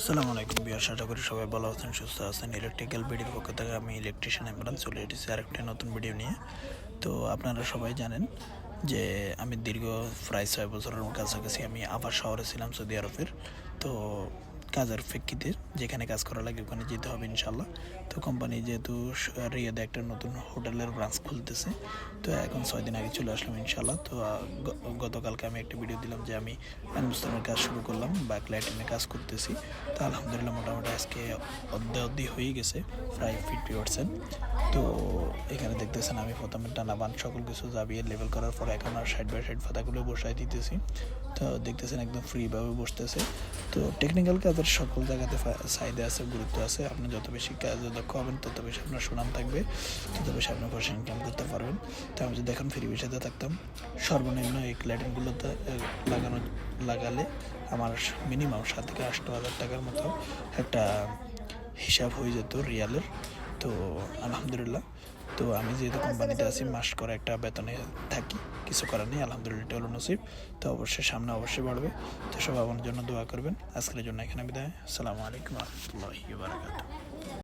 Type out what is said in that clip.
আসসালামু আলাইকুম বিয়ার, আশা করি সবাই ভালো আছেন, সুস্থ আছেন। ইলেকট্রিক্যাল ভিডিওর পক্ষ থেকে আমি ইলেকট্রিশিয়ান ইমরান চলে এসেছি আরেকটা নতুন ভিডিও নিয়ে। তো আপনারা সবাই জানেন যে আমি দীর্ঘ প্রায় 6 বছরের কাছাকাছি আমি আবার শহরে ছিলাম সৌদি আরবের। তো কাজের প্রেক্ষিতে যেখানে কাজ করা লাগে ওখানে যেতে হবে ইনশাল্লাহ। তো কোম্পানি যেহেতু রিয়াদে একটা নতুন হোটেলের ব্রাঞ্চ খুলতেছে, তো এখন 6 দিন আগে চলে আসলাম ইনশাল্লাহ। তো গতকালকে আমি একটা ভিডিও দিলাম যে আমি প্যানবুস্তানের কাজ শুরু করলাম, ব্যাকলাইটিংয়ের কাজ করতেছি। তো আলহামদুলিল্লাহ মোটামুটি আজকে অর্ধি হয়ে গেছে, প্রায় 50%। তো এখানে দেখতেছেন আমি প্রথমে টানাবান সকল কিছু জাবিয়ে লেভেল করার পর এখন আর সাইড বাই সাইড ফাতাগুলো বসাই দিতেছি। তো দেখতেছেন একদম ফ্রিভাবে বসতেছে। তো টেকনিক্যাল কাজের সকল জায়গাতে চাহিদা আছে, গুরুত্ব আছে। আপনি যত বেশি কাজে দক্ষ হবেন তত বেশি আপনার সুনাম থাকবে, তত বেশি আপনি পয়সা ইনকাম করতে পারবেন। তো আমি যদি এখন ফ্রি বিষয়তে থাকতাম, সর্বনিম্ন এই লাইটিংগুলোতে লাগালে আমার মিনিমাম 7 থেকে 8 হাজার টাকার মতো একটা হিসাব হয়ে যেত রিয়ালের। তো আলহামদুলিল্লাহ, তো আমি যেহেতু কোম্পানিতে আছি, মাস করে একটা বেতনে থাকি, কিছু করার নেই, আলহামদুলিল্লাহ এটা হলো নসিব। তো অবশ্যই সামনে অবশ্যই বাড়বে। তো সবাই আমার জন্য দোয়া করবেন। আজকের জন্য এখানে বিদায়। আসসালামু আলাইকুম ওয়া রাহমাতুল্লাহি ওয়া বারাকাতুহু।